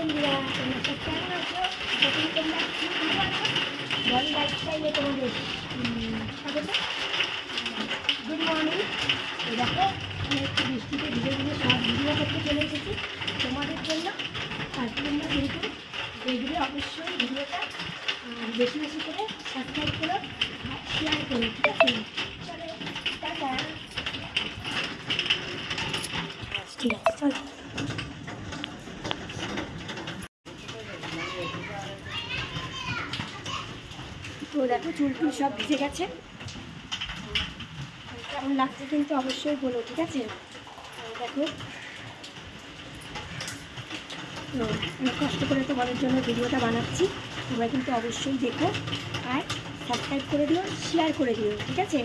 বন্ধুরা, তোমরা সব কেমন আছো? যখন তোমরা ভালো আছো, বল লাইফস্টাইলে তোমাদের স্বাগত। Good morning. দেখো, আমি একটু বৃষ্টিতে ভিজে ভিজে সব ভিডিও করতে চলে এসেছি তোমাদের জন্য। আর তোমরা কিন্তু দেখবে অবশ্যই ভিডিওটা বেশি বেশি করে সাবস্ক্রাইব করো আর শেয়ার করো, ঠিক আছে? চলো, টাটা। ঠিক আছে, চলো। তো দেখো, চুল টুল সব ভিজে গেছে। কেমন লাগছে কিন্তু অবশ্যই বলো, ঠিক আছে? দেখো, তো অনেক কষ্ট করে তোমাদের জন্য ভিডিওটা বানাচ্ছি। তোমরা কিন্তু অবশ্যই দেখো আর সাবস্ক্রাইব করে দিও, শেয়ার করে দিও, ঠিক আছে?